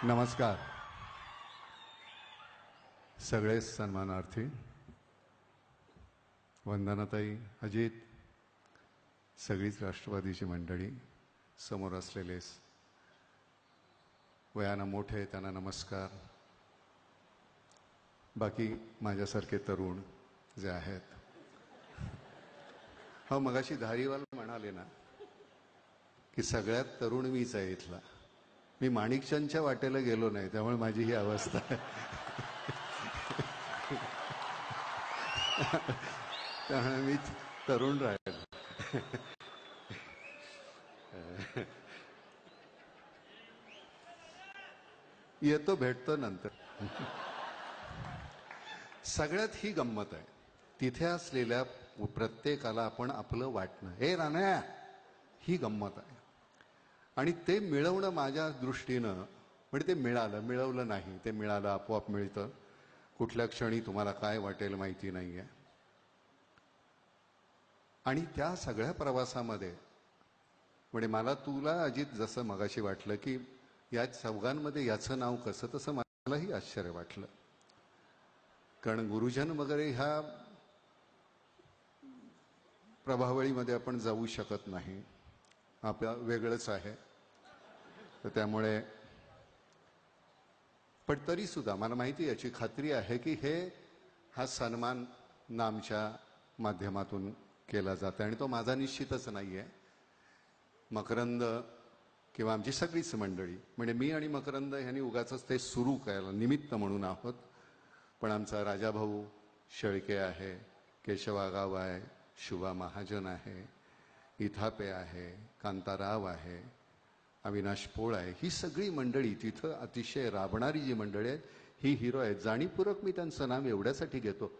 नमस्कार सगळे सन्मानार्थी, वंदनाताई, अजित, सगळीच राष्ट्रवादीची मंडळी, समोर असलेले वयानं मोठे त्यांना नमस्कार, बाकी माझ्यासारखे तरुण जे आहेत. हो, मगाशी धारीवाल म्हणाले ना की सगळ्यात तरुण मीच आहे इथला. मी माणिकचंदच्या वाटेला गेलो नाही, त्यामुळे माझी ही अवस्था आहे. त्यामुळे मी तरुण राहिलो. येतो, भेटतो नंतर. सगळ्यात ही गंमत आहे, तिथे असलेल्या प्रत्येकाला आपण आपलं वाटणं, हे राण्या, ही गंमत आहे. आणि ते मिळवणं माझ्या दृष्टीनं, म्हणजे ते मिळवलं नाही, ते मिळालं, आपोआप मिळतं. कुठल्या क्षणी तुम्हाला काय वाटेल माहिती नाही आहे. आणि त्या सगळ्या प्रवासामध्ये म्हणजे मला तुला अजित जसं मगाशी वाटलं की या चौघांमध्ये याचं नाव कसं, तसं मलाही आश्चर्य वाटलं. कारण गुरुजन वगैरे ह्या प्रभावळीमध्ये आपण जाऊ शकत नाही, आपलं वेगळंच आहे. तर त्यामुळे पण तरीसुद्धा मला माहिती, याची खात्री आहे की हा सन्मान नामच्या माध्यमातून केला जातो आणि तो माझा निश्चितच नाही आहे. मकरंद किंवा आमची सगळीच मंडळी, म्हणजे मी आणि मकरंद ह्यांनी उगाचच ते सुरू करायला निमित्त म्हणून आहोत. पण आमचा राजाभाऊ शेळके आहे, केशव आगाव आहे, शुभा महाजन आहे, इथापे आहे, कांताराव आहे, अविनाश पोळ आहे, ही सगळी मंडळी तिथं अतिशय राबणारी जी मंडळी आहेत, ही हिरो आहेत. जाणीवपूर्वक मी त्यांचं नाव एवढ्यासाठी घेतो,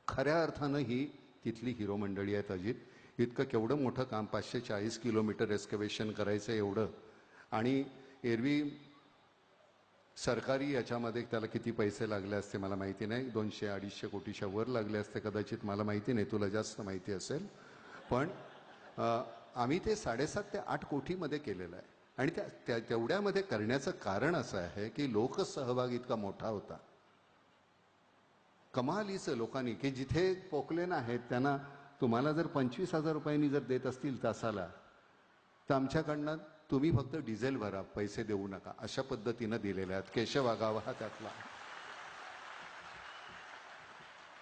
खऱ्या अर्थानं ही तिथली हिरो मंडळी आहेत. अजित, इतकं केवढं मोठं काम, 540 किलोमीटर एक्स्कवेशन करायचं एवढं, आणि एरवी सरकारी याच्यामध्ये त्याला किती पैसे लागले असते मला माहिती नाही, 200-250 कोटीच्या वर लागले असते कदाचित, मला माहिती नाही, तुला जास्त माहिती असेल. पण आम्ही ते 7.5 ते 8 कोटीमध्ये केलेलं आहे. आणि तेवढ्यामध्ये करण्याचं कारण असं आहे की लोकसहभाग इतका मोठा होता, कमालीचं. लोकांनी की जिथे पोकलेन आहेत त्यांना तुम्हाला जर 25,000 रुपयांनी जर देत असतील तासाला, तर आमच्याकडनं तुम्ही फक्त डिझेल भरा, पैसे देऊ नका, अशा पद्धतीनं दिलेल्या आहेत. केशव आगाव हा त्यातला.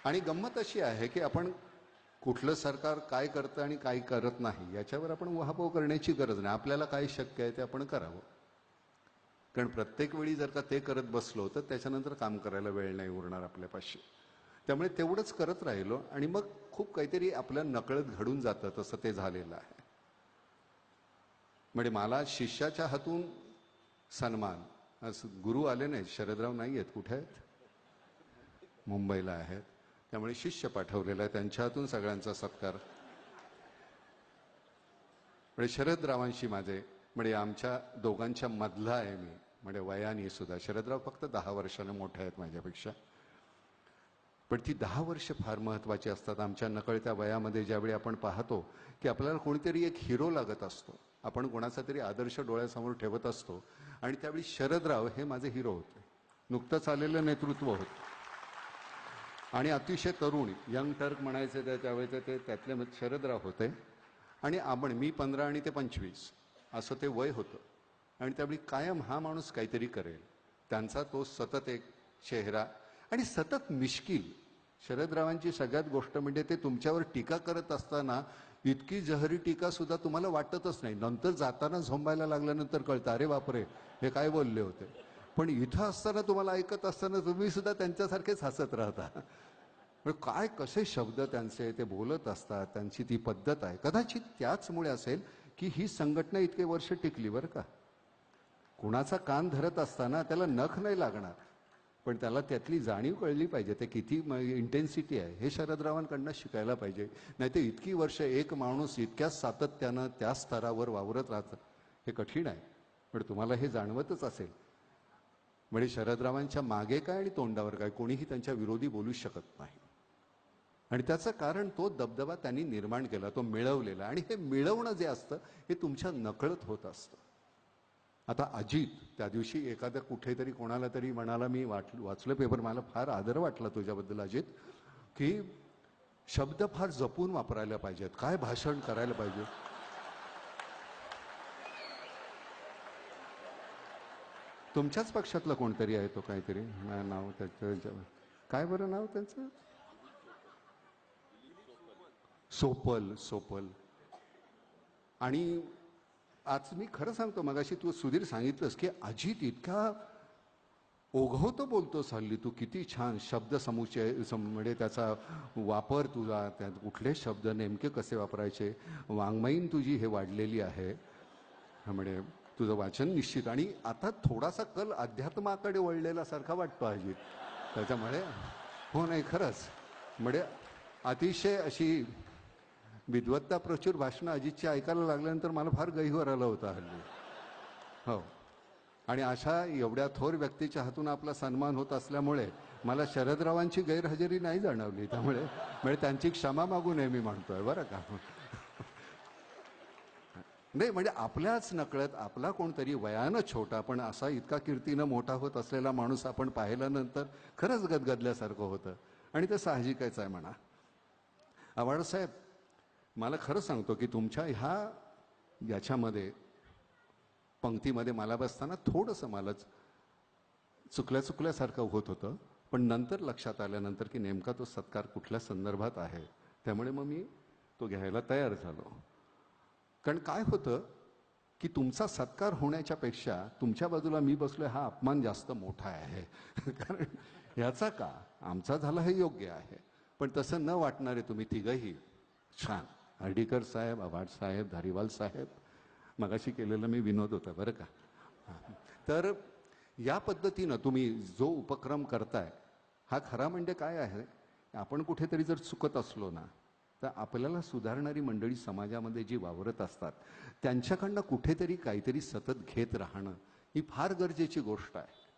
आणि गंमत अशी आहे की आपण कुठलं सरकार काय करतं आणि काय करत नाही याच्यावर आपण उहापोह करण्याची गरज नाही. आपल्याला काय शक्य आहे ते आपण करावं. कारण प्रत्येक वेळी जर का ते करत बसलो तर त्याच्यानंतर काम करायला वेळ नाही उरणार आपल्यापाशी. त्यामुळे तेवढंच करत राहिलो आणि मग खूप काहीतरी आपल्या नकळत घडून जातं, तसं ते झालेलं आहे. म्हणजे मला शिष्याच्या हातून सन्मान, गुरु आले नाहीत, शरदराव नाही आहेत, कुठे आहेत, मुंबईला आहेत, त्यामुळे शिष्य पाठवलेला आहे, त्यांच्या हातून सगळ्यांचा सत्कार. म्हणजे शरदरावांशी माझे, म्हणजे आमच्या दोघांच्या मधला आहे मी, म्हणजे वयाने सुद्धा शरदराव फक्त 10 वर्षाने मोठे आहेत माझ्यापेक्षा. पण ती 10 वर्ष फार महत्त्वाची असतात. आमच्या नकळत्या वयामध्ये ज्यावेळी आपण पाहतो की आपल्याला कोणीतरी एक हिरो लागत असतो, आपण कोणाचा तरी आदर्श डोळ्यासमोर ठेवत असतो, आणि त्यावेळी शरदराव हे माझे हिरो होते. नुकतंच आलेलं नेतृत्व होतं आणि अतिशय तरुण, यंग टर्क म्हणायचे त्यावेळेचे, ते त्यातले शरदराव होते. आणि मी 15 आणि ते 25 असं ते वय होतं. आणि त्यावेळी कायम हा माणूस काहीतरी करेल, त्यांचा तो सतत एक चेहरा आणि सतत मिश्किल. शरदरावांची सगळ्यात गोष्ट म्हणजे ते तुमच्यावर टीका करत असताना इतकी जहरी टीका सुद्धा तुम्हाला वाटतच नाही. नंतर जाताना झोंबायला लागल्यानंतर कळतं, अरे बापरे, हे काय बोलले होते. पण इथं असताना तुम्हाला ऐकत असताना तुम्ही सुद्धा त्यांच्यासारखेच हसत राहता. काय कसे शब्द त्यांचे ते बोलत असतात, त्यांची ती पद्धत आहे. कदाचित त्याचमुळे असेल की ही संघटना इतके वर्ष टिकली. बरं का, कुणाचा कान धरत असताना त्याला नख नाही लागणार, पण त्याला त्यातली जाणीव कळली पाहिजे, ते किती इंटेन्सिटी आहे हे शरदरावांकडनं शिकायला पाहिजे. नाही तर इतकी वर्ष एक माणूस इतक्या सातत्यानं त्या स्तरावर वावरत राहतं, हे कठीण आहे. पण तुम्हाला हे जाणवतच असेल. म्हणजे शरदरावांच्या मागे काय आणि तोंडावर काय, कोणीही त्यांच्या विरोधी बोलू शकत नाही. आणि त्याचं कारण तो दबदबा त्यांनी निर्माण केला, तो मिळवलेला. आणि हे मिळवणं जे असतं हे तुमच्या नकळत होत असतं. आता अजित त्या दिवशी एखाद्या कुठेतरी कोणाला तरी म्हणाला, मी वाचलं पेपर, मला फार आदर वाटला तुझ्याबद्दल अजित, की शब्द फार जपून वापरायला पाहिजेत, काय भाषण करायला पाहिजे. तुमच्याच पक्षातलं कोणतरी आहे तो, काहीतरी नाव त्याचं, काय बरं नाव त्यांचं, सोपल. आणि आज मी खरं सांगतो, मगाशी तू सुधीर सांगितलंस की अजित इतका ओघवतो बोलतोस हल्ली तू, किती छान शब्द समुच्चय म्हणजे त्याचा वापर तुझा, त्यात कुठले शब्द नेमके कसे वापरायचे, वाङ्मयीन तुझी हे वाढलेली आहे. म्हणजे तुझं वाचन निश्चित, आणि आता थोडासा कल अध्यात्माकडे वळलेला सारखा वाटतो अजित त्याच्यामुळे. हो नाही खरंच, म्हणजे अतिशय अशी विद्वत्ता प्रचूर भाषणं अजितची ऐकायला लागल्यानंतर मला फार गहिवर आलं होतं हल्ली. हो, आणि अशा एवढ्या थोर व्यक्तीच्या हातून आपला सन्मान होत असल्यामुळे मला शरदरावांची गैरहजेरी नाही जाणवली, त्यामुळे म्हणजे त्यांची क्षमा मागू नये मी म्हणतोय बरं का. नाही म्हणजे आपल्याच नकळत आपला कोणतरी वयानं छोटा पण असा इतका कीर्तीनं मोठा होत असलेला माणूस आपण पाहिल्यानंतर खरंच गदगदल्यासारखं होतं, आणि ते साहजिकच आहे म्हणा. आव्हाड साहेब, मला खरं सांगतो की तुमच्या याच्यामध्ये पंक्तीमध्ये मला बसताना थोडंसं मलाच चुकल्यासारखं होत होतं, पण नंतर लक्षात आल्यानंतर की नेमका तो सत्कार कुठल्या संदर्भात आहे, त्यामुळे मग मी तो घ्यायला तयार झालो. कारण काय होतं की तुमचा सत्कार होण्याच्या पेक्षा तुमच्या बाजूला मी बसलोय हा अपमान जास्त मोठा आहे. कारण ह्याचा का आमचा झाला हे योग्य आहे, पण तसं न वाटणारे तुम्ही तिघही छान, हर्डीकर साहेब, आव्हाड साहेब, धारीवाल साहेब, मगाशी केलेला मी विनोद होता बरं का. तर या पद्धतीनं तुम्ही जो उपक्रम करताय हा खरा म्हणजे काय आहे, आपण कुठेतरी जर चुकत असलो ना, तर आपल्याला सुधारणारी मंडळी समाजामध्ये जी वावरत असतात त्यांच्याकडनं कुठेतरी काहीतरी सतत घेत राहणं ही फार गरजेची गोष्ट आहे.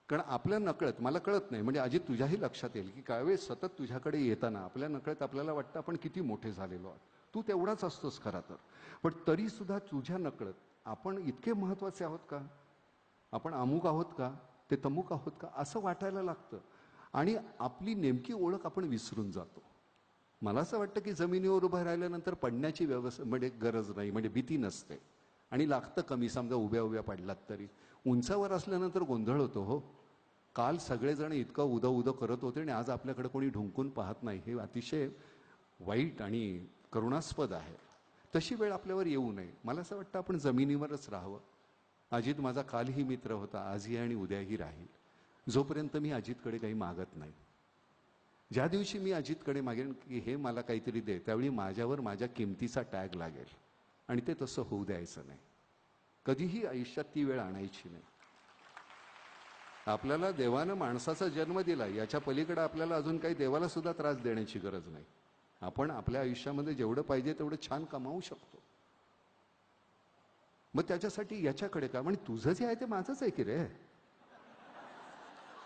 कारण आपल्या नकळत, मला कळत नाही म्हणजे अजित तुझ्याही लक्षात येईल की काही वेळेस सतत तुझ्याकडे येताना आपल्या नकळत आपल्याला वाटतं आपण किती मोठे झालेलो आहोत, तू तेवढाच असतोस खरा तर, पण तरी सुद्धा तुझ्या नकळत आपण इतके महत्वाचे आहोत का, आपण अमुक आहोत का, ते तमुक आहोत का, असं वाटायला लागतं, आणि आपली नेमकी ओळख आपण विसरून जातो. मला असं वाटतं की जमिनीवर उभं राहिल्यानंतर पडण्याची म्हणजे गरज नाही, म्हणजे भीती नसते, आणि लागतं कमी, समजा उभ्या पडलात तरी. उंचावर असल्यानंतर गोंधळ होतो. हो, काल सगळेजण इतकं उदं करत होते आणि आज आपल्याकडे कोणी ढुंकून पाहत नाही, हे अतिशय वाईट आणि करुणास्पद आहे. तशी वेळ आपल्यावर येऊ नये. मला असं वाटतं आपण जमिनीवरच राहावं. अजित माझा कालही मित्र होता, आजही आणि उद्याही राहील, जोपर्यंत मी अजितकडे काही मागत नाही. ज्या दिवशी मी अजितकडे मागेन की हे मला काहीतरी दे, त्यावेळी माझ्यावर माझ्या किमतीचा टॅग लागेल, आणि ते तसं होऊ द्यायचं नाही. कधीही आयुष्यात ती वेळ आणायची नाही. आपल्याला देवानं माणसाचा जन्म दिला, याच्या पलीकडे आपल्याला अजून काही देवाला सुद्धा त्रास देण्याची गरज नाही. आपण आपल्या आयुष्यामध्ये जेवढं पाहिजे तेवढं छान कमावू शकतो. मग त्याच्यासाठी याच्याकडे का, म्हणजे तुझं जे आहे ते माझंच आहे की रे.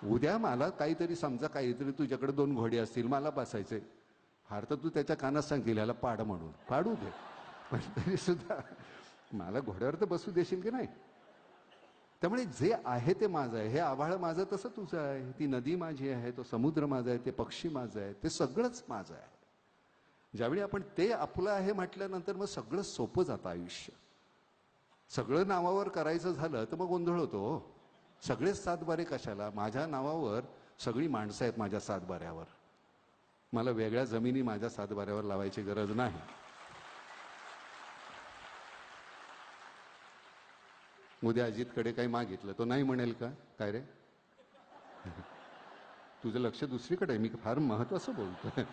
उद्या मला काहीतरी समजा, काहीतरी तुझ्याकडे 2 घोडे असतील, मला बसायचे, फार तर तू त्याच्या कानात सांगतील याला पाड म्हणून, पाडू दे, पण तरी सुद्धा मला घोड्यावर तर बसू देशील की नाही. त्यामुळे जे आहे ते माझं आहे. हे आभाळ माझं तसं तुझं आहे, ती नदी माझी आहे, तो समुद्र माझा आहे, ते पक्षी माझं आहे, ते सगळंच माझं आहे. ज्यावेळी आपण ते आपलं आहे म्हटल्यानंतर मग सगळं सोपं जातं आयुष्य. सगळं नावावर करायचं झालं तर मग गोंधळ होतो. सगळेच 7 बारे कशाला, माझ्या नावावर सगळी माणसं आहेत माझ्या 7 बाऱ्यावर, मला वेगळ्या जमिनी माझ्या 7 बाऱ्यावर लावायची गरज नाही. उद्या अजितकडे काही मागितलं तो नाही म्हणेल का, काय रे तुझं लक्ष दुसरीकडे आहे, मी फार महत्वाचं बोलतोय.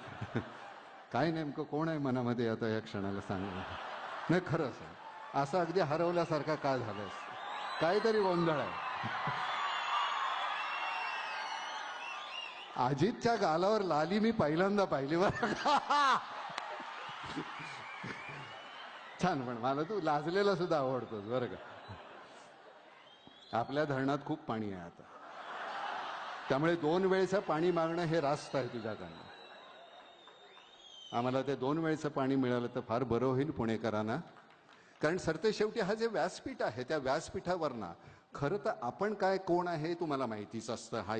काय नेमकं कोण आहे मनामध्ये आता या क्षणाला सांग. नाही खरंच असं अगदी हरवल्यासारखा का झालंय, काहीतरी गोंधळ आहे. अजितच्या गालावर लाली मी पहिल्यांदा पाहिली बरं. छान, पण मला तू लाजलेला सुद्धा आवडतोस बरं का. आपल्या धरणात खूप पाणी आहे आता, त्यामुळे 2 वेळेचं पाणी मागणं हे रास्त आहे तुझ्याकडनं. आम्हाला ते 2 वेळेचं पाणी मिळालं तर फार बरं होईल पुणेकरांना. कारण सरते शेवटी हा जे व्यासपीठ आहे त्या व्यासपीठावरना खरं तर आपण काय कोण आहे तुम्हाला माहितीच असतं. हा